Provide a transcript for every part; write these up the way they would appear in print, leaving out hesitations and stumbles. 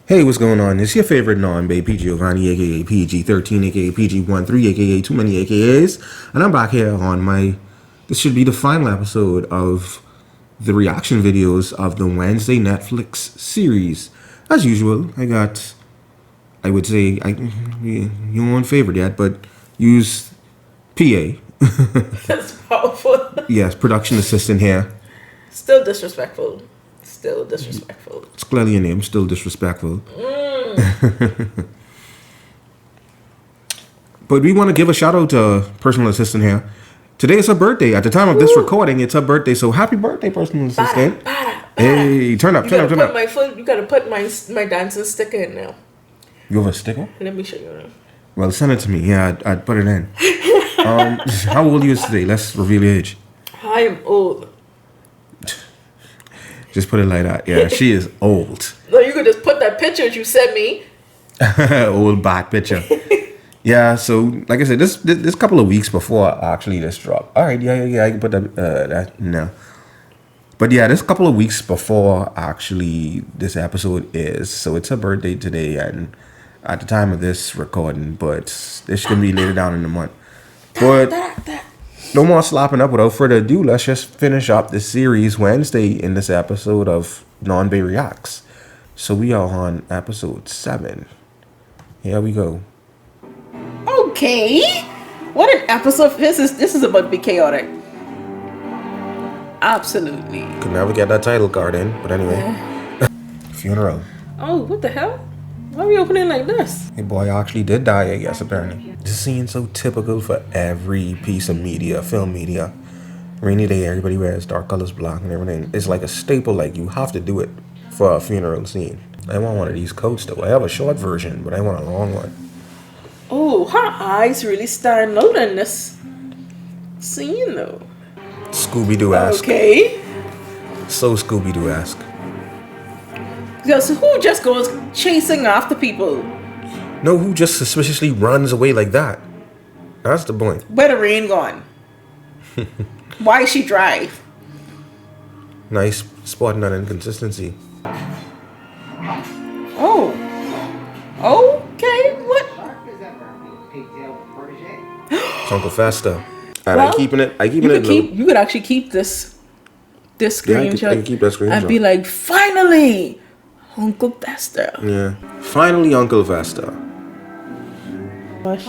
Hey, what's going on? It's your favorite non-Bae PG Giovanni, aka PG-13, aka PG-13, aka Too Many AKAs, and I'm back here on this should be the final episode of the reaction videos of the Wednesday Netflix series. As usual, I would say, you won't favorite yet, but use PA. That's powerful. Yes, production assistant here. Still disrespectful. Still disrespectful. It's clearly a name, still disrespectful. But we want to give a shout out to personal assistant here. Today is her birthday. At the time of this recording, it's her birthday. So happy birthday, personal assistant. Hey, turn up. You gotta put my dancing sticker in now. You have a sticker? Let me show you now. Well, send it to me. Yeah, I'd put it in. How old are you today? Let's reveal your age. I am old. Just put it like that. Yeah, she is old. No, you could just put that picture that you sent me. Old bad picture. Yeah, so like I said, this couple of weeks before actually this drop. All right, yeah, I can put that no. But yeah, this couple of weeks before actually this episode is. So it's her birthday today, and at the time of this recording, but this can be later down in the month. But no more slopping up. Without further ado, let's just finish up this series Wednesday in this episode of Non Bae Reacts. So we are on episode 7. Here we go. Okay. What an episode. This is about to be chaotic. Absolutely. Could never get that title card in, but anyway. Funeral. Oh, what the hell? Why are we opening like this? Your boy actually did die, I guess, apparently. This scene's so typical for every piece of media, film media. Rainy day, everybody wears dark colors, black and everything. It's like a staple, like you have to do it for a funeral scene. I want one of these coats though. I have a short version, but I want a long one. Oh, her eyes really stand out in this scene though. Scooby-Doo-esque. Okay. So Scooby-Doo-esque. Because who just goes chasing after people? No, who just suspiciously runs away like that? That's the point. Where the rain gone? Why she drive? Nice spotting that inconsistency. Oh. Okay, what? It's Uncle Festa. And I'm keeping it You could actually keep this screenshot. I can keep that screenshot. And be like, finally, Uncle Festa. Yeah. Finally, Uncle Festa. Gosh.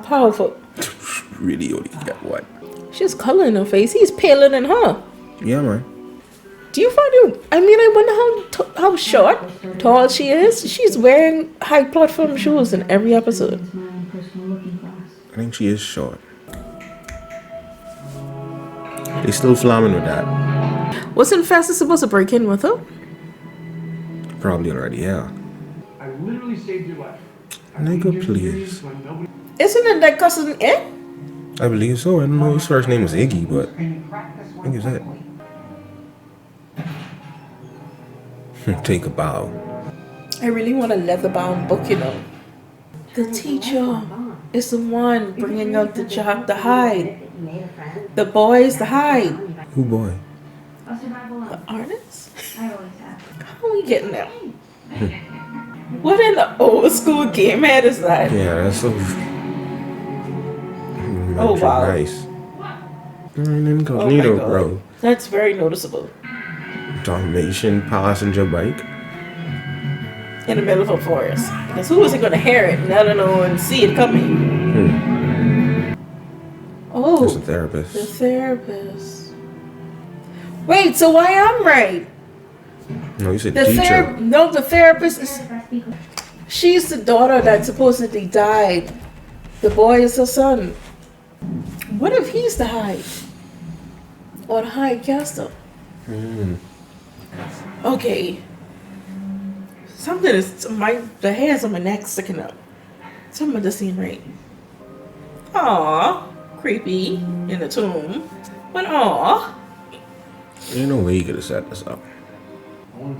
Powerful. Really only get one. She's color in her face. He's paler than her. Yeah, man. Do you find it? I mean, I wonder how short, tall she is. She's wearing high platform shoes in every episode. I think she is short. They still flamming with that. Wasn't Festa supposed to break in with her? Probably already, yeah. I literally saved your life. Nigga, please. Isn't it that cousin it? I believe so. I don't know his first name was Iggy, but I think it's it. Take a bow. I really want a leather-bound book, you know. The teacher is the one bringing out the job to hide. The boys to hide. Who boy? The artist? How are we getting there? What in the old school game head is that? Yeah, that's so... Oh, wow. Nice. Incognito, bro. That's very noticeable. Dalmatian passenger bike. In the middle of a forest. Because who is it going to hear it and I don't know and see it coming? Oh. It's a therapist. The therapist. Wait, so I am right. No, you said teacher. No, the therapist is... She's the daughter that supposedly died. The boy is her son. What if he's the hide? Or the hide caster? Okay. Something is... The hairs on my neck sticking up. Something just ain't right. Aww. Creepy. In the tomb. But aww. Ain't no way you could have set this up. Oh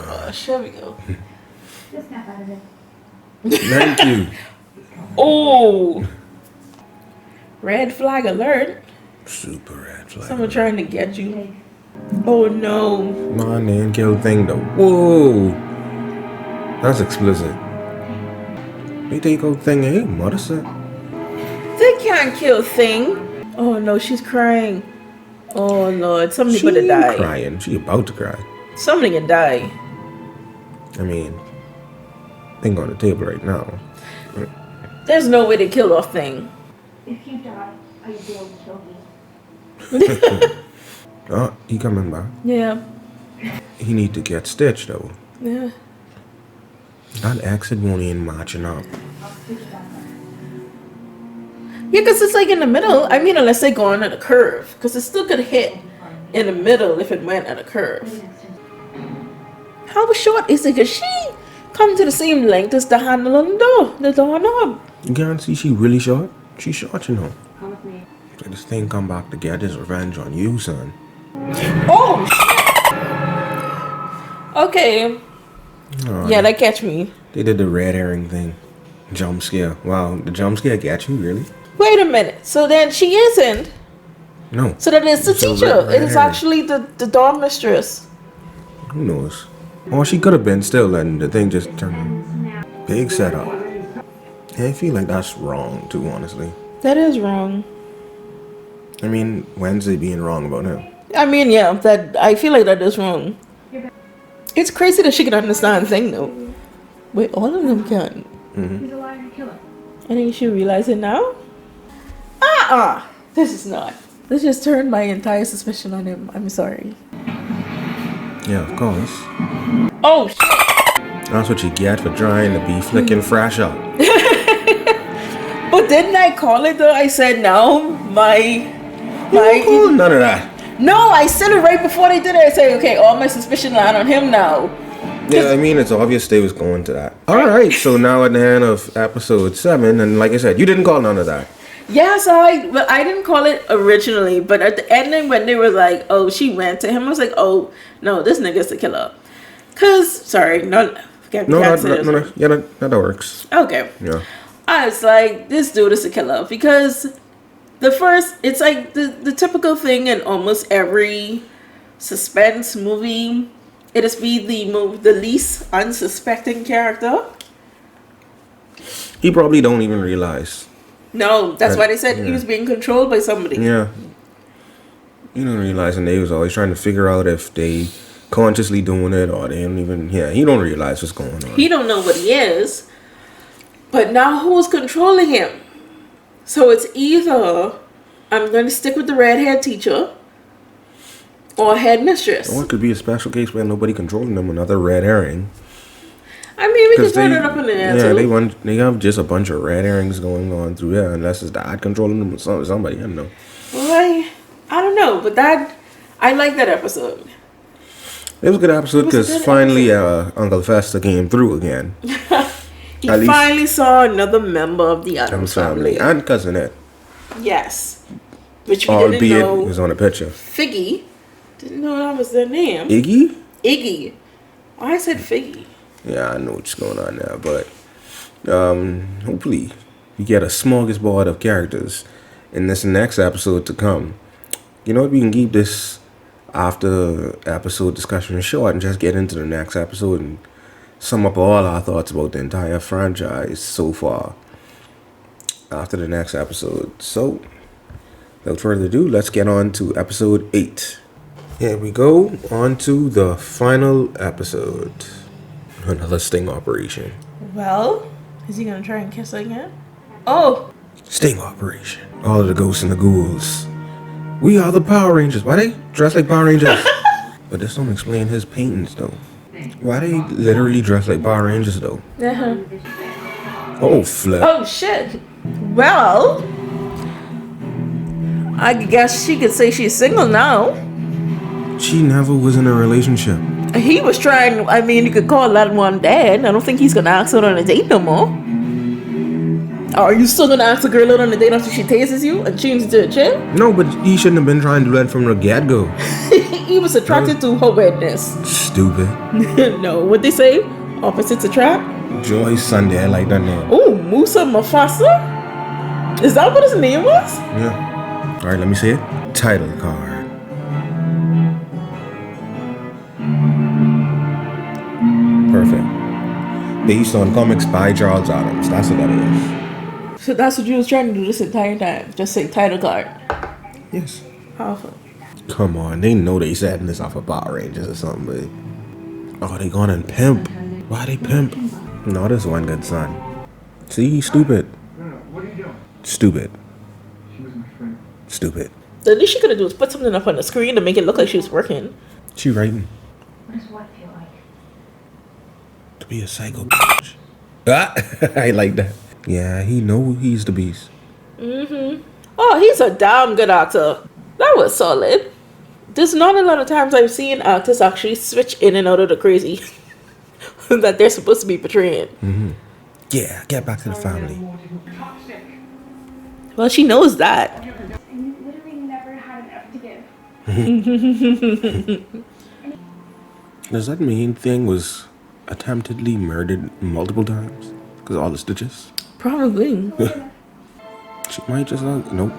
gosh, here we go. Thank you. Oh, red flag alert. Super red flag. Someone trying to get you. Oh no. Man, they ain't kill Thing though. Whoa. That's explicit. They take out Thing, eh? Mother said. They can't kill Thing. Oh no, she's crying. Oh Lord, somebody She better die. crying. She about to cry. Somebody can die. I mean, Thing on the table right now. There's no way to kill off Thing. If you die, are you able to kill me? Oh, he coming back. Yeah. He need to get stitched though. Yeah. That exit won't even matching up. Yeah, because it's like in the middle. I mean, unless they go on at a curve. Because it still could hit in the middle if it went at a curve. How short is it? Because she come to the same length as the handle on the door knob. You can't see she really short? She's short, you know. Come with me. So this Thing come back to get his revenge on you, son. Oh, shit. Okay. Oh, Yeah, that catch me. They did the red herring thing. Jump scare. Wow, the jump scare got you, really? Wait a minute. So then she isn't. No. So that is the It's a teacher. red It is herring. actually the dorm mistress. Who knows? Or she could have been still, and the thing just turned. Big setup. Yeah, I feel like that's wrong, too, honestly. That is wrong. I mean, Wednesday being wrong about him. I mean, yeah, that I feel like that is wrong. It's crazy that she can understand thing though. Wait, all of them can. He's a liar and a killer. I think she realize it now. This is not. This just turned my entire suspicion on him. I'm sorry. Yeah, of course. Oh shit. That's what you get for trying to be flicking fresh up. But didn't I call it though? I said no. Ooh, none of that. No, I said it right before they did it. I said, okay, all my suspicion line on him now. Yeah, I mean, it's obvious they was going to that. All right, so now at the end of episode 7, and like I said, you didn't call none of that. Yes, I didn't call it originally, but at the ending when they were like, oh, she went to him, I was like, oh, no, this nigga's the killer. That works. Okay. Yeah. I was like, this dude is a killer because it's like the typical thing in almost every suspense movie. It is be the least unsuspecting character. He probably don't even realize. No, that's why they said Yeah. he was being controlled by somebody. Yeah. You don't realize, and they was always trying to figure out if they consciously doing it or they don't even. Yeah, he don't realize what's going on. He don't know what he is. But now who's controlling him? So it's either I'm going to stick with the red-haired teacher or headmistress. Or it could be a special case where nobody controlling them, another red herring. I mean, we can 'Cause turn it up in the air yeah, too. they have just a bunch of red herrings going on through there, unless it's dad controlling them or somebody. I don't know. Well, I don't know, but I like that episode. It was a good episode It was a because good finally Uncle Fester came through again. He At least- finally saw another member of the Addams family. And cousinette, Yes. Which we albeit didn't it know. was on a picture. Figgy. Didn't know that was their name. Iggy? Iggy. I said Figgy. Yeah, I know what's going on there, but hopefully we get a smorgasbord of characters in this next episode to come. You know what? We can keep this after episode discussion short and just get into the next episode and sum up all our thoughts about the entire franchise so far after the next episode. So, without further ado, let's get on to episode 8. Here we go, on to the final episode. Another sting operation. Well, is he gonna try and kiss her again? Oh, Sting operation. All of the ghosts and the ghouls. We are the Power Rangers. Why they dress like Power Rangers? But this don't explain his paintings though. Why they literally dress like Power Rangers though? uh-huh. Oh flip. Oh shit. Well, I guess she could say she's single now. She never was in a relationship. He was trying. I mean, you could call that one dad. I don't think he's gonna ask her on a date no more. Are you still gonna ask a girl out on a date after she tases you and changes to a chick? No, but he shouldn't have been trying to do that from the get-go. He was attracted to her wetness. Stupid. No, what they say? Opposites attract. Joy Sunday, I like that name. Oh, Musa Mufasa? Is that what his name was? Yeah. Alright, let me see it. Title card. Perfect. Based on comics by Charles Addams. That's what that is. So that's what you was trying to do this entire time. Just say title card. Yes. Powerful. Come on, they know they setting this off of Power Rangers or something. But oh, they going and pimp. Why they pimp? No, this one good son. See, he's stupid. No, what are you doing? Stupid. She was my friend. Stupid. The least she could have done was put something up on the screen to make it look like she was working. She writing What does what feel like? to be a psycho bitch. Ah, I like that. Yeah, he know he's the beast. Oh, he's a damn good actor. That was solid. There's not a lot of times I've seen actors actually switch in and out of the crazy that they're supposed to be portraying. Yeah, get back to the family. Toxic. Well, she knows that. And you literally never had enough to give. Does that mean Thing was attemptedly murdered multiple times? Because all the stitches? Probably. She might just nope. Nope.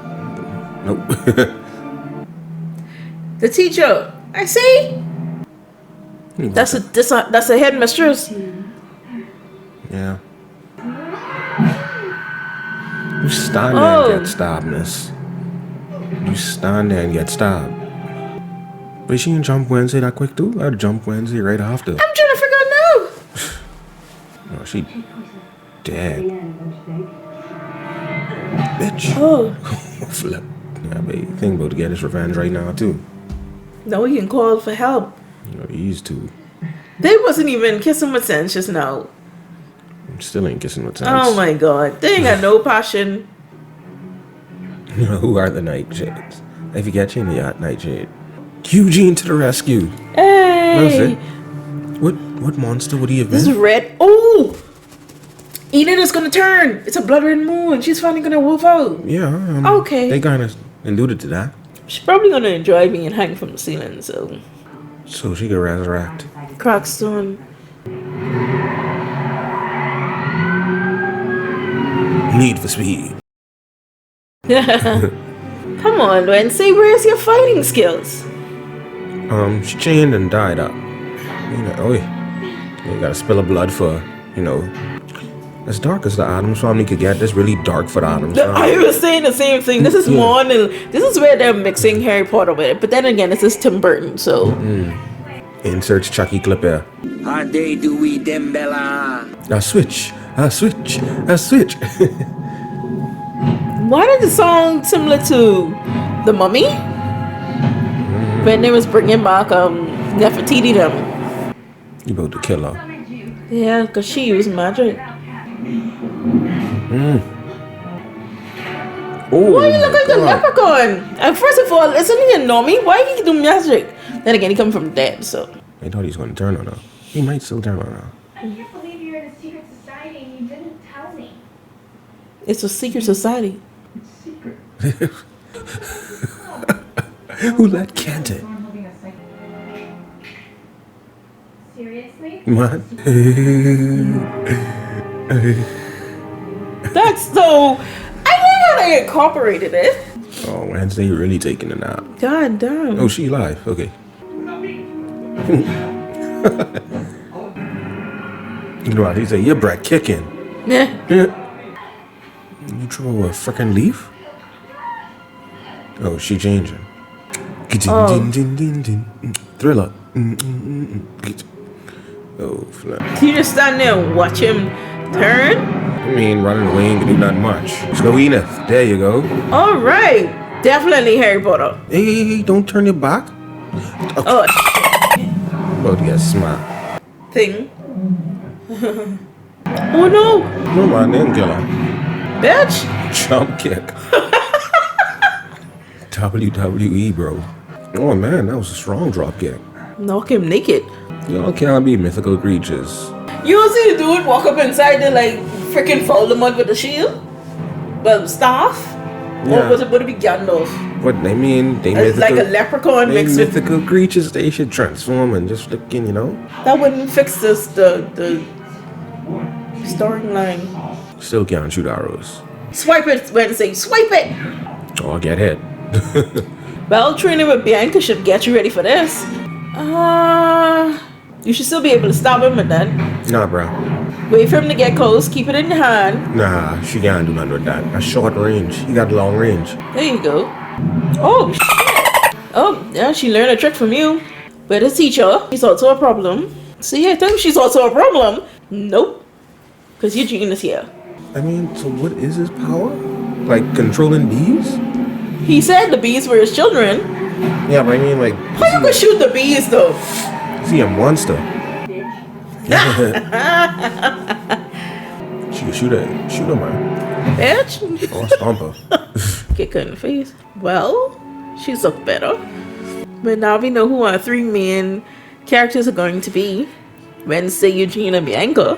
The teacher. I see. That's a headmistress. Yeah. You stand there and get stabbed, miss. You stand there and get stabbed. But she didn't jump Wednesday that quick too? I'd jump Wednesday right after. I'm trying to figure out now. Oh, she dead. Bitch. Oh. Flip. Yeah, but you think about to get his revenge right now too. No, he can call for help. You know, he's too. They wasn't even kissing with sense just now. Still ain't kissing with sense. Oh my god. They ain't got no passion. You know, who are the nightshades? If you get you in the nightshade. Eugene to the rescue. That's Hey. it. What monster would he have This is been? red. Oh! Enid is gonna turn. It's a blood red moon. She's finally gonna wolf out. Yeah. Okay. They kind of alluded to that. She's probably gonna enjoy being hanging from the ceiling, so. So she could resurrect. Crackstone. Need for speed. Come on, Wednesday. Where's your fighting skills? She chained and died up. You know, oh yeah. You gotta spill of blood for, you know, as dark as the Addams Family could get. This really dark for the Addams I Family. was saying the same thing. This is more than. This is where they're mixing Harry Potter with it. But then again, this is Tim Burton, so. Insert Chucky clip here. How they do we them Bella? A switch. A switch. A switch. Why did the song similar to The Mummy? When they was bringing back Nefertiti them. You about to kill her. Yeah, because she used magic. Oh, Why you look like a leprechaun? And first of all, isn't he a normie? Why he do magic? Then again, he come from dead, so. I thought he was going to turn on her. He might still turn on her. I can't believe you're in a secret society and you didn't tell me. It's a secret society. It's secret. Who let Kent Seriously? What? That's so. I think how they incorporated it. Oh, Wednesday really taking a nap. God damn. Oh, she alive. Okay. You know what? He said, your breath kicking. Yeah. You throw a freaking leaf? Oh, she changing. Oh. Thriller. Oh, flip. You just stand there and watch him turn? I mean, running away ain't gonna do nothing much. Slow Enith. There you go. All right. Definitely Harry Potter. Hey, don't turn your back. Oh, About to get smacked. thing. Oh no. No, man, they didn't kill her. Bitch. Jump kick. WWE, bro. Oh, man, that was a strong drop kick. Knock him naked. Y'all can't be mythical creatures. You don't see the dude walk up inside the like freaking Voldemort with the shield? Well, staff? Yeah. Or was it going to be Gandalf? What I mean, they It's mythical, like a leprechaun they mixed with. mythical creatures. They should transform and just looking, you know. That wouldn't fix this, the storyline. Still can't shoot arrows. Swipe it, Wednesday. Swipe it! Or get hit. Well, training with Bianca should get you ready for this. You should still be able to stop him with that. Nah, bro. Wait for him to get close. Keep it in your hand. Nah, she can't do nothing with that. That's short range. He got long range. There you go. Oh, shit. Oh, yeah, she learned a trick from you. But the teacher, she's also a problem. See, I think she's also a problem. Nope. Because Eugene is here. I mean, so what is his power? Like controlling bees? He said the bees were his children. Yeah, but I mean, like, How you gonna shoot the bees, though? is he a monster? She could shoot her, man. Bitch. Or stomp her. Kick her in the face. Well, she's looked better. But now we know who our three main characters are going to be. Wednesday, Eugene, and Bianca.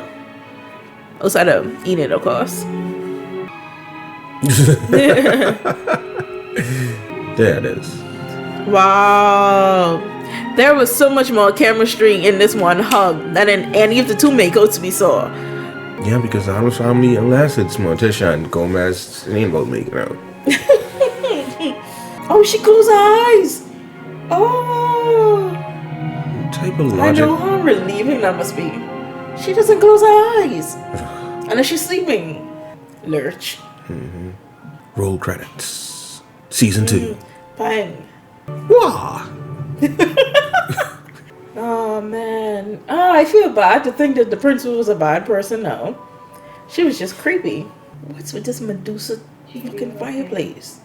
Outside of Enid, of course. There it is. Wow. There was so much more chemistry in this one hug than in any of the two makeouts we saw. Yeah, because the Addams Family, unless it's Morticia and Gomez, it ain't about making out. Oh, she closed her eyes. Oh. What type of I logic? know how relieving that must be. She doesn't close her eyes. Unless she's sleeping. Lurch. Roll credits. Season 2. Bang. Wah! Oh, man. Oh, I feel bad to think that the principal was a bad person now. She was just creepy. What's with this Medusa looking fireplace?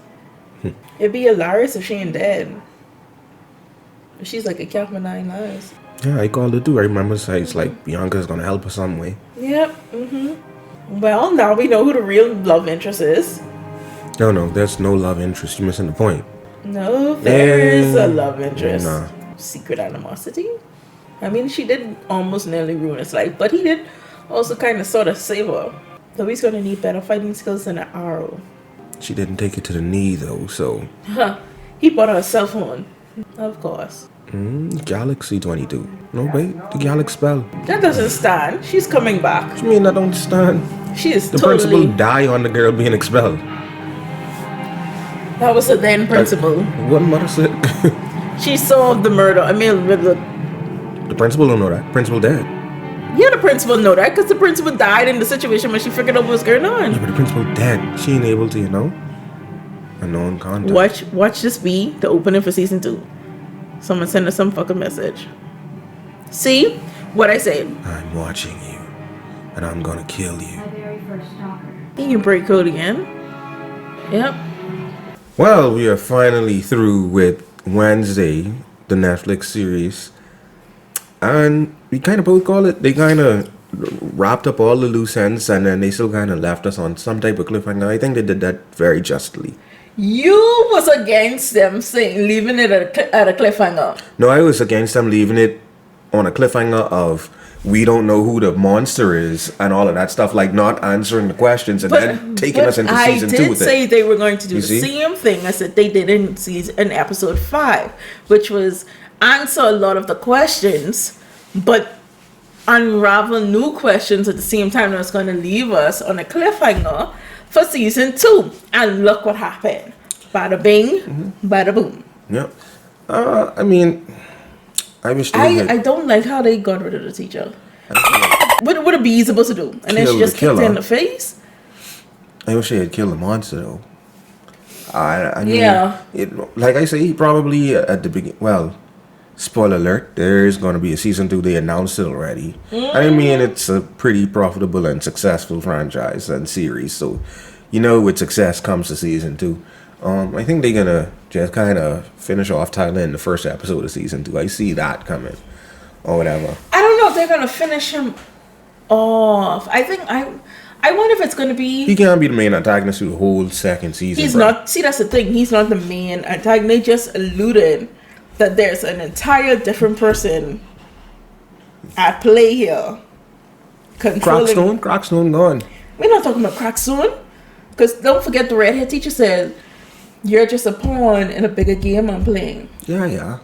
It'd be hilarious if she ain't dead. She's like a cat with 9 lives. Yeah, I called it too. I remember it's like Bianca's gonna help her some way. Yep. Well, now we know who the real love interest is. No, there's no love interest. You're missing the point. No, there is a love interest. Nah. Secret animosity. I mean, she did almost nearly ruin his life, but he did also kind of sort of save her. So he's gonna need better fighting skills than an arrow. She didn't take it to the knee though, so. He bought her a cell phone. Of course. Galaxy 22. No, wait, the Galaxy spell. That doesn't stand. She's coming back. What you mean I don't stand? She is The totally... principal died on the girl being expelled. That was the then principal. What mother said? She solved the murder. I mean, with the... The principal don't know that. Principal dead. Yeah, the principal know that because the principal died in the situation when she figured out what was going on. Yeah, but the principal dead. She ain't able to, unknown contact. Watch this be the opening for season 2. Someone send us some fucking message. See what I said? I'm watching you, and I'm gonna kill you. My very first stalker. You break code again. Yep. Well, we are finally through with Wednesday, the Netflix series. And we kind of both call it, they kind of wrapped up all the loose ends and then they still kind of left us on some type of cliffhanger. I think they did that very justly. You was against them saying leaving it at a cliffhanger. No, I was against them leaving it on a cliffhanger of we don't know who the monster is and all of that stuff, like not answering the questions and then taking us into season 2 with it. I did say they were going to do You the see? same thing I said they did in episode 5, which was answer a lot of the questions, but unravel new questions at the same time. That's going to leave us on a cliffhanger for season 2. And look what happened. Bada bing, bada boom. Yeah. I mean, I wish they had I don't like how they got rid of the teacher. What are bees supposed to do? And then Kill she the just kicked her in killer. the face? I wish they had killed the monster though. I mean, Yeah. Like I say, he probably at the beginning. Well, spoiler alert: there is going to be a season 2. They announced it already. I mean, it's a pretty profitable and successful franchise and series, so with success comes the season 2. I think they're gonna just kind of finish off Thailand the first episode of season 2. I see that coming, or whatever. I don't know if they're gonna finish him off. I think I wonder if it's gonna be. He can't be the main antagonist through the whole second season. He's bro. not. See, that's the thing. He's not the main antagonist. They just alluded that there's an entire different person at play here. Controlling. Crockstone gone. We're not talking about Crackstone, because don't forget the redhead teacher said you're just a pawn in a bigger game I'm playing. Yeah,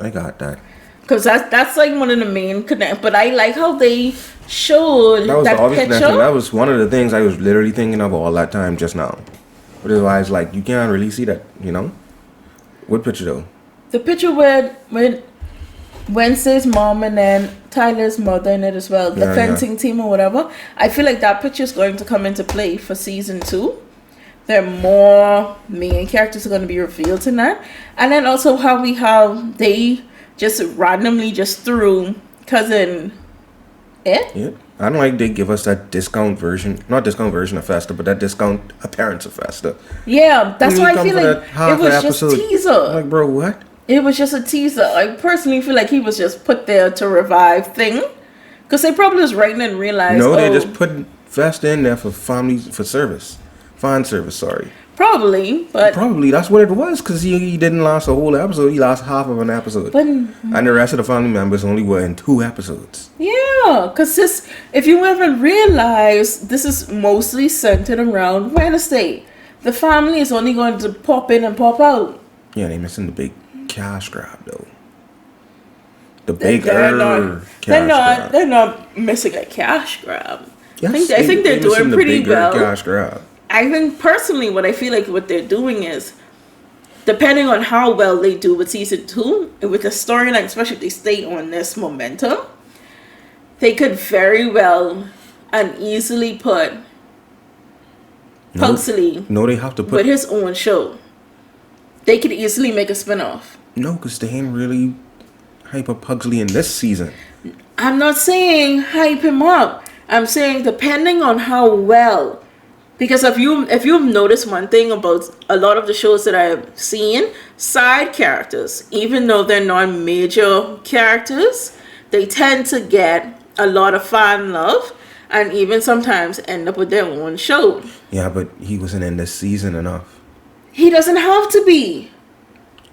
I got that. Because that's like one of the main connect. But I like how they showed That was that the obvious picture. connection. That was one of the things I was literally thinking of all that time just now. But otherwise, like, you can't really see that, What picture though? The picture with Wednesday's mom and then Tyler's mother in it as well. The Yeah, fencing team or whatever. I feel like that picture is going to come into play for season 2. There are more main characters are going to be revealed in that. And then also how they just randomly just threw cousin it. Yeah. I don't like they give us that discount version, not discount version of Festa, but that discount appearance of Festa. Yeah, that's When why you I come feel for like that half it was an just episode, teaser. Like, bro, what? It was just a teaser. I personally feel like he was just put there to revive thing. Because they probably was writing and realized, No, they just put Festa in there for service. Fan service, sorry. Probably, but Probably that's what it was, because he didn't last a whole episode. He lost half of an episode. But and the rest of the family members only were in 2 episodes. yeah, because this, if you haven't realized, this is mostly centered around Wednesday. The family is only going to pop in and pop out. Yeah, they missing the big cash grab though. The They're cash grab. They're not missing a cash grab. Yes, I think they're missing doing the pretty bigger well. Cash grab. I think personally, what I feel like what they're doing is, depending on how well they do with season 2, and with the storyline, especially if they stay on this momentum, they could very well and easily put Pugsley No, they have to put with his own show. They could easily make a spin-off. no, because they ain't really hyper Pugsley in this season. I'm not saying hype him up. I'm saying depending on how well. Because if you've noticed one thing about a lot of the shows that I've seen, side characters, even though they're not major characters, they tend to get a lot of fan love and even sometimes end up with their own show. Yeah, but he wasn't in this season enough. He doesn't have to be.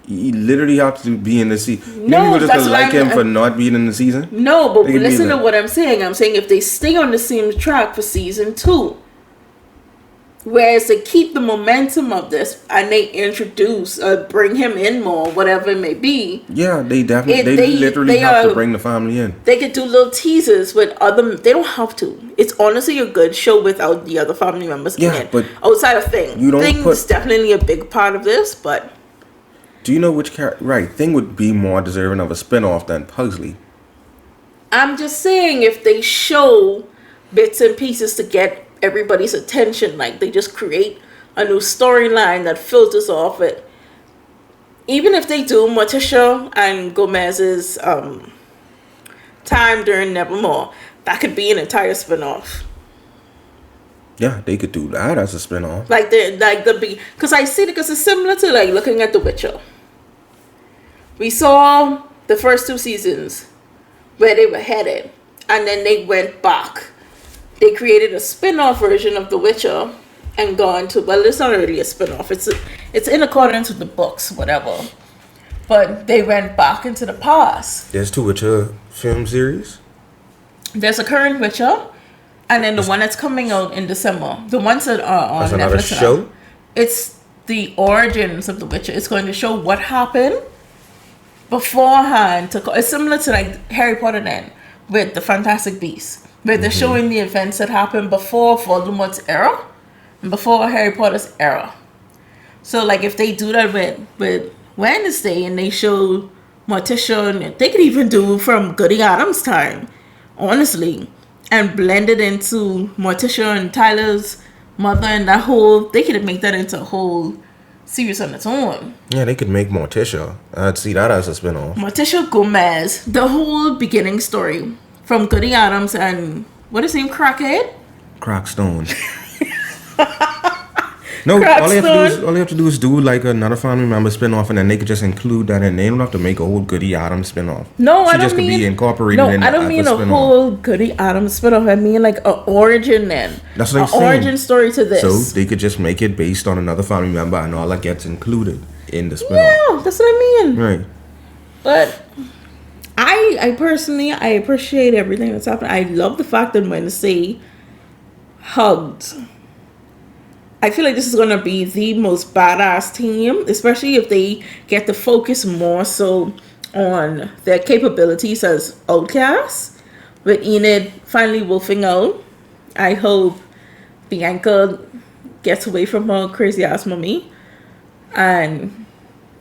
He literally have to be in the season. No, people just that's gonna what like him for not being in the season. No, but They could be listen to like- what I'm saying. I'm saying if they stay on the same track for season 2, whereas they keep the momentum of this and they introduce, bring him in more, whatever it may be, Yeah, they definitely. It- They literally they have are- to bring the family in. they could do little teasers with other. They don't have to. It's honestly a good show without the other family members in Yeah, it. but outside of Thing, you don't Thing put- is definitely a big part of this, but Do you know which character? Right, Thing would be more deserving of a spinoff than Pugsley. I'm just saying if they show bits and pieces to get everybody's attention, like they just create a new storyline that filters off it. Even if they do Morticia and Gomez's time during Nevermore, that could be an entire spinoff. Yeah, they could do that as a spinoff. Because I see it because it's similar to like looking at The Witcher. We saw the first 2 seasons where they were headed, and then they went back. They created a spin-off version of The Witcher and gone to, well, it's not really a spin-off. It's in accordance with the books, whatever. But they went back into the past. There's 2 Witcher film series. There's a current Witcher, and then the one that's coming out in December. The ones that are on That's another Netflix now. show. It's the origins of the Witcher. It's going to show what happened beforehand. It's similar to like Harry Potter then with the Fantastic Beasts, where they're showing the events that happened before Voldemort's era and before Harry Potter's era. So like if they do that with Wednesday and they show Morticia, and they could even do from Goody Addams' time, honestly, and blend it into Morticia and Tyler's mother and that whole, they could make that into a whole series on its own. Yeah, they could make Morticia. I'd see that as a spinoff. Morticia Gomez, the whole beginning story from Goody Addams and what is his name, Crackhead? Crackstone. No, all they have to do is do like another family member spinoff, and then they could just include that, and they don't have to make a whole Goody Addams spinoff. No, I She don't just could mean. be incorporated No, in I don't as mean a spinoff. whole Goody Addams spinoff. I mean like a origin then. That's what I'm An saying. origin story to this. So they could just make it based on another family member, and all that gets included in the spinoff. Yeah, that's what I mean. Right. But I personally, I appreciate everything that's happened. I love the fact that Wednesday hugged. I feel like this is going to be the most badass team, especially if they get to focus more so on their capabilities as outcasts. With Enid finally wolfing out, I hope Bianca gets away from her crazy ass mommy. And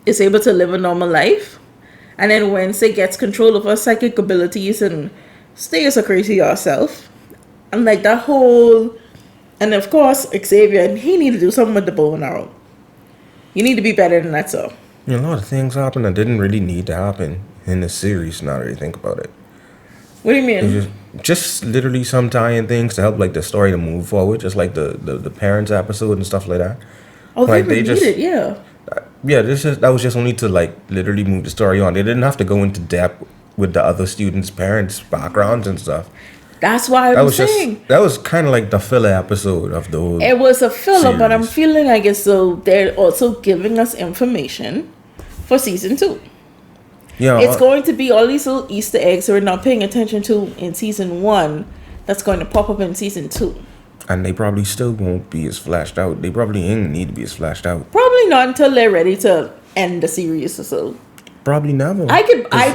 is able to live a normal life. And then Wednesday gets control of her psychic abilities and stays a crazy herself. And like that whole... And of course, Xavier, and he need to do something with the bow and arrow. You need to be better than that, so. A lot of things happen that didn't really need to happen in the series, now that you think about it. What do you mean? It's just literally some tie-in things to help like the story to move forward, just like the parents episode and stuff like that. Oh, like, they just needed, yeah. Yeah, that was just only to like literally move the story on. They didn't have to go into depth with the other students' parents' backgrounds and stuff. That's why I'm saying. That was kind of like the filler episode of the whole It was a filler, series. but I'm feeling like it's so they're also giving us information for season 2. Yeah, It's going to be all these little Easter eggs that we're not paying attention to in season 1 that's going to pop up in season 2. and they probably still won't be as flashed out. They probably ain't need to be as flashed out. Probably not until they're ready to end the series or so. Probably never. I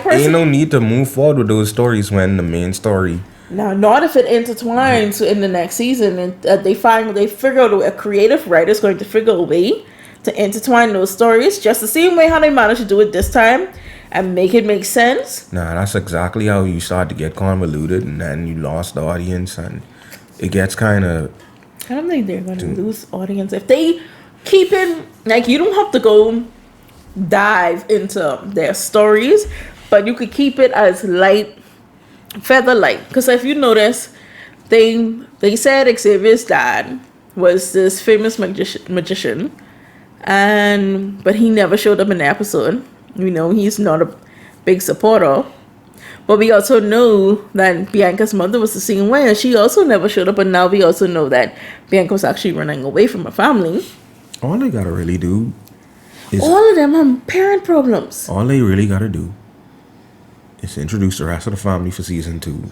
personally... Ain't no need to move forward with those stories when the main story... Now, not if it intertwines in the next season and they figure out a creative writer's going to figure a way to intertwine those stories just the same way how they managed to do it this time and make it make sense. Nah, that's exactly how you start to get convoluted, and then you lost the audience, and it gets kind of... I don't think they're going to lose audience if they keep it like you don't have to go dive into their stories, but you could keep it as light. Feather light, because if you notice, they said Xavier's dad was this famous magician, but he never showed up in the episode. You know, he's not a big supporter. But we also know that Bianca's mother was the same way, and she also never showed up. And now we also know that Bianca was actually running away from her family. All they gotta really do is... All of them have parent problems. All they really gotta do is introduce the rest of the family for season 2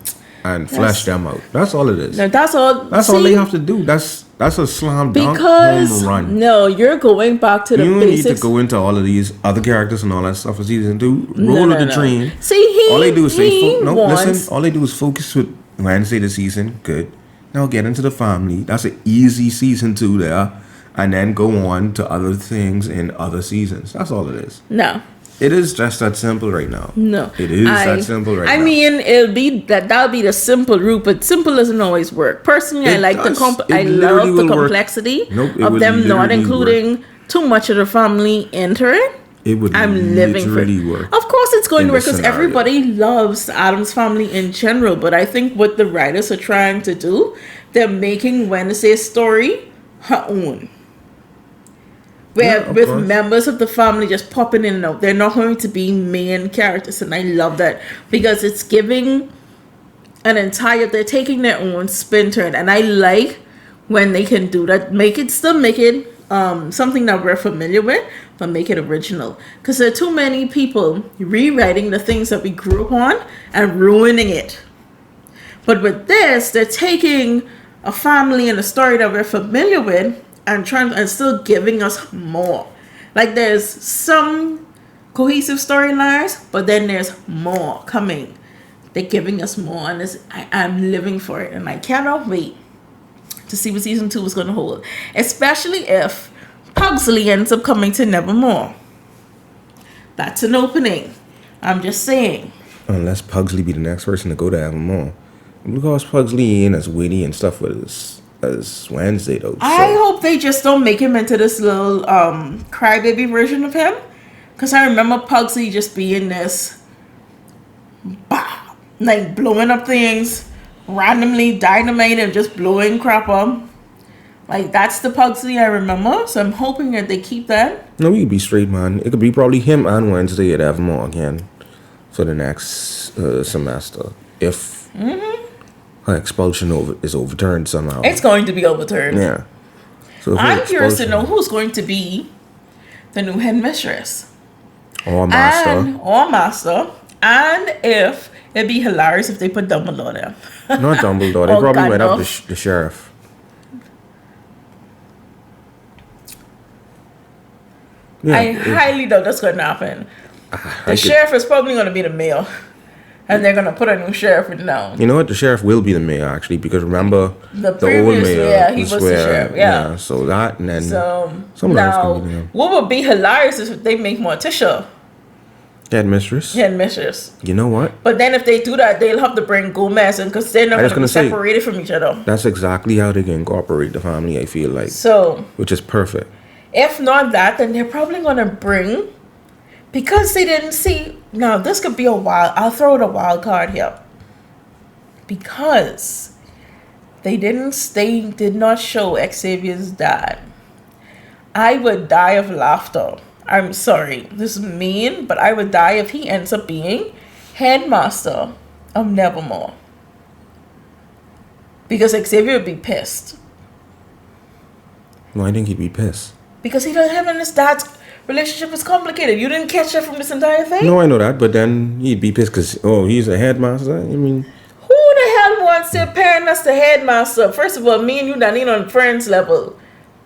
and flesh them out. That's all it is. Now that's all. That's all they have to do. That's a slam dunk Because home run. no, you're going back to the You don't basics. need to go into all of these other characters and all that stuff for season 2. Roll with the train. See, all they do is say, listen. All they do is focus with Wednesday this season. Good. Now get into the family. That's an easy season 2 there, and then go on to other things in other seasons. That's all it is. No. It is just that simple right now. No. It is that simple right now. I mean, that'll be the simple route, but simple doesn't always work. Personally, I like does. I love the complexity of them not including too much of the family into it. It would I'm living for it. work. Of course, it's going to work because scenario. everybody loves the Addams Family in general. But I think what the writers are trying to do, they're making Wednesday's story her own. Where with course. Members of the family just popping in and out. They're not going to be main characters, and I love that because it's giving they're taking their own spin turn, and I like when they can do that. Make it something that we're familiar with, but make it original. Because there are too many people rewriting the things that we grew up on and ruining it. But with this, they're taking a family and a story that we're familiar with and still giving us more. Like there's some cohesive storylines, but then there's more coming. They're giving us more, and I'm living for it, and I cannot wait to see what season 2 is going to hold, especially if Pugsley ends up coming to Nevermore. That's an opening. I'm just saying. Unless Pugsley be the next person to go to Nevermore, because Pugsley ain't as witty and stuff with us as Wednesday though. So. I hope they just don't make him into this little crybaby version of him, because I remember Pugsley just being this like blowing up things randomly, dynamite and just blowing crap up. Like that's the Pugsley I remember, so I'm hoping that they keep that. No, we could be straight, man. It could be probably him and Wednesday at Evermore again for the next semester if her expulsion is overturned somehow. It's going to be overturned. Yeah. So I'm curious to know who's going to be the new headmistress. Or master. And if it'd be hilarious if they put Dumbledore there. Not Dumbledore. They probably went up the sheriff. Yeah, I highly doubt that's going to happen. The sheriff is probably going to be the mayor. And they're gonna put a new sheriff in now. You know what? The sheriff will be the mayor actually, because remember The old previous mayor mayor, he was the sheriff, yeah. So that and then So someone else now, can be the what would be hilarious is if they make Morticia headmistress. headmistress. You know what? But then if they do that, they'll have to bring Gomez in because they're not I was going to be gonna say- separated from each other. That's exactly how they can incorporate the family. I feel like, So which is perfect. if not that, then they're probably going to bring, because they didn't see. Now this could be a wild. I'll throw the wild card here. Because they did not show Xavier's dad. I would die of laughter. I'm sorry, this is mean, but I would die if he ends up being headmaster of Nevermore. Because Xavier would be pissed. Well, I think he'd be pissed. Because him and his dad's relationship is complicated. You didn't catch that from this entire thing? No, I know that, but then he'd be pissed because he's a headmaster. I mean, Who the hell wants their parent as the headmaster? First of all, me and you not even on friends level.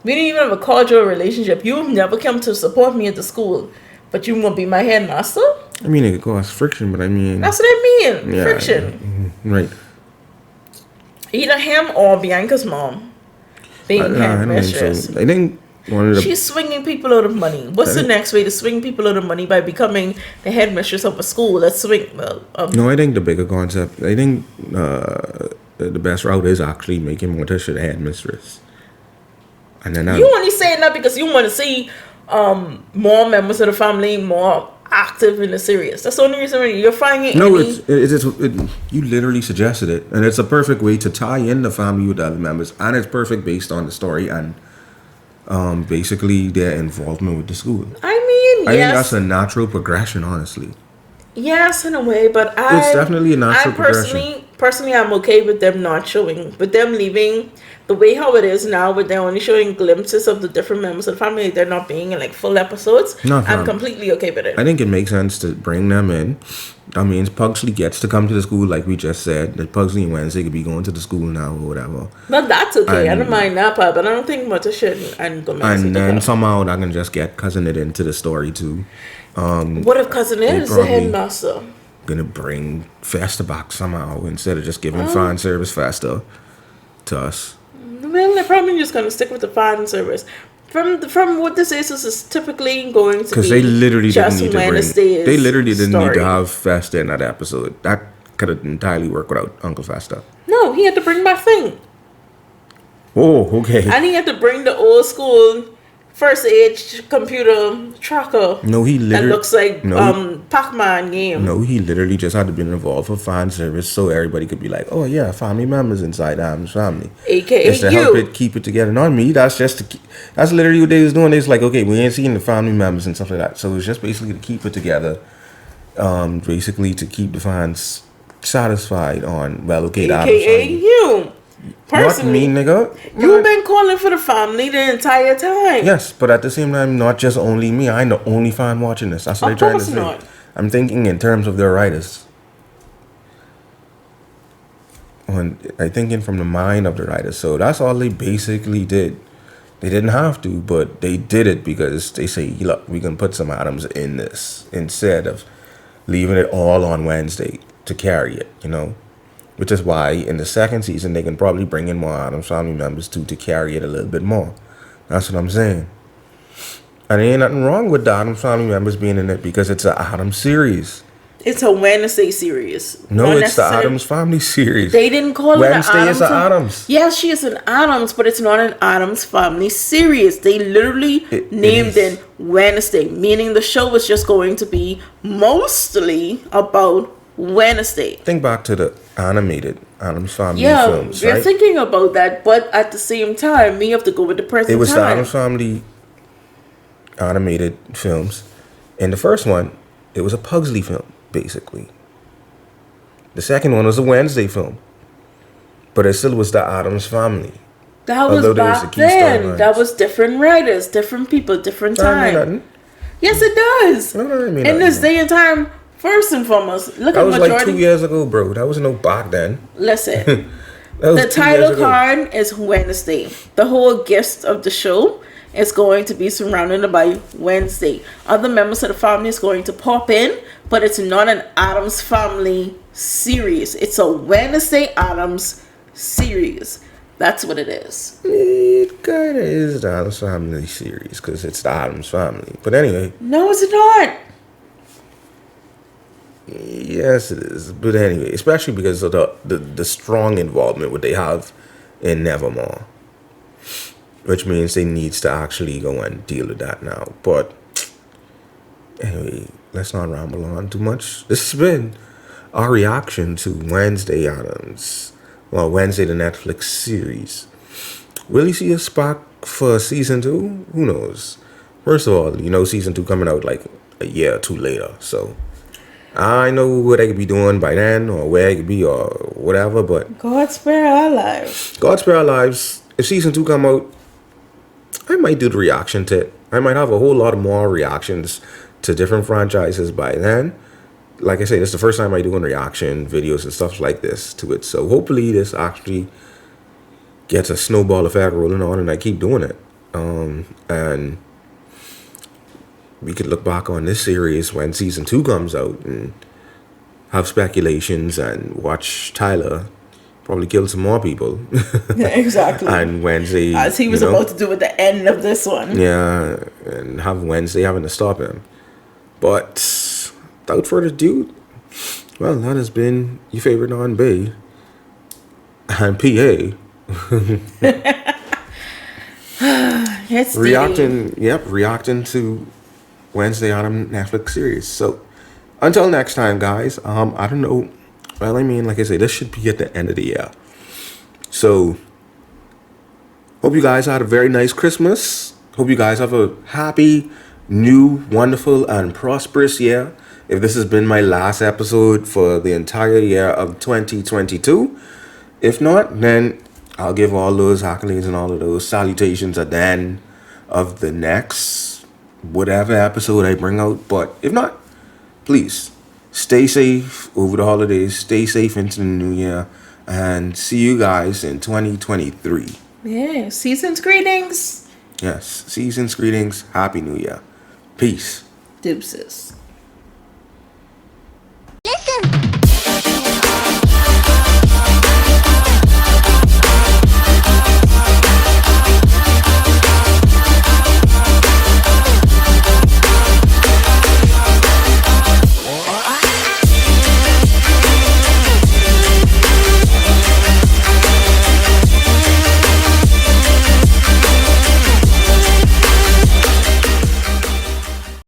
We didn't even have a cordial relationship. You've never come to support me at the school, but you won't be my headmaster? I mean, it could cause friction, but I mean, That's what I mean. yeah, Friction. right? Either him or Bianca's mom being I think headmistress. so. I think one of the She's swinging people out of money. What's the next way to swing people out of money? By becoming the headmistress of a school. Let's swing. no, I think the bigger concept. I think the best route is actually making Morticia the headmistress, and then You only saying that because you want to see more members of the family more active in the series. That's the only reason you're finding no, any... you literally suggested it, and it's a perfect way to tie in the family with the other members, and it's perfect based on the story and basically their involvement with the school. I mean, I think yes. that's a natural progression, honestly. Yes, in a way, but It's definitely a natural personally, I'm okay with them not showing, with them leaving the way how it is now, with them only showing glimpses of the different members of the family. They're not being in like full episodes. No, I'm fam. completely okay with it. I think it makes sense to bring them in. I mean, Pugsley gets to come to the school, like we just said. That Pugsley and Wednesday could be going to the school now or whatever. But that's okay. I And- don't mind that part, but I don't think Morticia and Gomez. And then somehow that can just get cousin it into the story too. What if cousin is the probably- headmaster? Gonna bring Festa back somehow instead of just giving fan service Festa to us. Well, they're probably just gonna stick with the fan service. From what this is typically going to be Because they literally didn't just need to bring. Wednesday's They literally didn't need story. to have Festa in that episode. That could have entirely worked without Uncle Festa. No, he had to bring back thing, Oh, okay. and he had to bring the old school first age computer tracker. No, he that literally looks like no, Pac-Man game. No, he literally just had to be involved for fan service so everybody could be like, oh yeah, family members inside Addams Family. AKA Just to help you. it keep it together. Not me. That's just that's literally what they was doing. They was like, okay, we ain't seeing the family members and stuff like that. So it's just basically to keep it together. Basically to keep the fans satisfied on okay, Addams AKA Family. you. Not Personally, me, nigga. you've been calling for the family the entire time. Yes, but at the same time, not just only me. I'm the only fan watching this. That's what Of they're trying to course say. not. I'm thinking in terms of their writers. I'm thinking from the mind of the writers. So that's all they basically did. They didn't have to, but they did it because they say, look, we can put some Addams in this instead of leaving it all on Wednesday to carry it, you know? Which is why in the second season, they can probably bring in more Addams Family members too to carry it a little bit more. That's what I'm saying. And there ain't nothing wrong with the Addams Family members being in it because it's an Addams series. It's a Wednesday series. No, Not it's the necessarily- Addams Family series. They didn't call it Wednesday an is Addams. an Addams. Yes, she is an Addams, but it's not an Addams Family series. They literally It named is. it Wednesday, meaning the show was just going to be mostly about Wednesday. Think back to the animated Addams Family Yeah, films, we're right? thinking about that, but at the same time, we have to go with the present It was the time. Addams Family animated films. In the first one, it was a Pugsley film, basically. The second one was a Wednesday film. But it still was the Addams Family. That was Although there was back the key then. storylines. That was different writers, different people, different That don't mean time. nothing. Yes, it does. No, that don't mean In this nothing. day and time, first and foremost, look That at was majority. like 2 years ago, bro. That was no back then. Listen, That was the 2 years title ago. card is Wednesday. The whole gist of the show is going to be surrounded by Wednesday. Other members of the family is going to pop in, but it's not an Addams Family series. It's a Wednesday Addams series. That's what it is. It kind of is the Addams Family series because it's the Addams Family. But anyway, No, it's not. yes, it is. But anyway, especially because of the strong involvement what they have in Nevermore, which means they needs to actually go and deal with that now. But anyway, let's not ramble on too much. This has been our reaction to Wednesday Addams. Well, Wednesday, the Netflix series. Will you see us back for season 2? Who knows? First of all, you know, season 2 coming out like a year or two later. So I know what I could be doing by then or where I could be or whatever. But God spare our lives. God spare our lives. If season 2 come out, I might do the reaction to it. I might have a whole lot of more reactions to different franchises by then. Like I say, this is the first time I doing reaction videos and stuff like this to it. So hopefully this actually gets a snowball effect rolling on and I keep doing it. And we could look back on this series when season 2 comes out and have speculations and watch Tyler probably kill some more people. Exactly. And Wednesday, As he was about to do at the end of this one. yeah, and have Wednesday having to stop him. But without further ado, well, that has been your favorite non Bae and PA Yes, reacting to Wednesday Autumn Netflix series. So until next time, guys. I don't know. Well, I mean, like I say, this should be at the end of the year. So hope you guys had a very nice Christmas. Hope you guys have a happy, new, wonderful, and prosperous year. If this has been my last episode for the entire year of 2022, if not, then I'll give all those accolades and all of those salutations at the end of the next whatever episode I bring out. But if not, please stay safe over the holidays, stay safe into the new year, and see you guys in 2023. Yeah, season's greetings. Yes, season's greetings, happy new year. Peace. Deuces.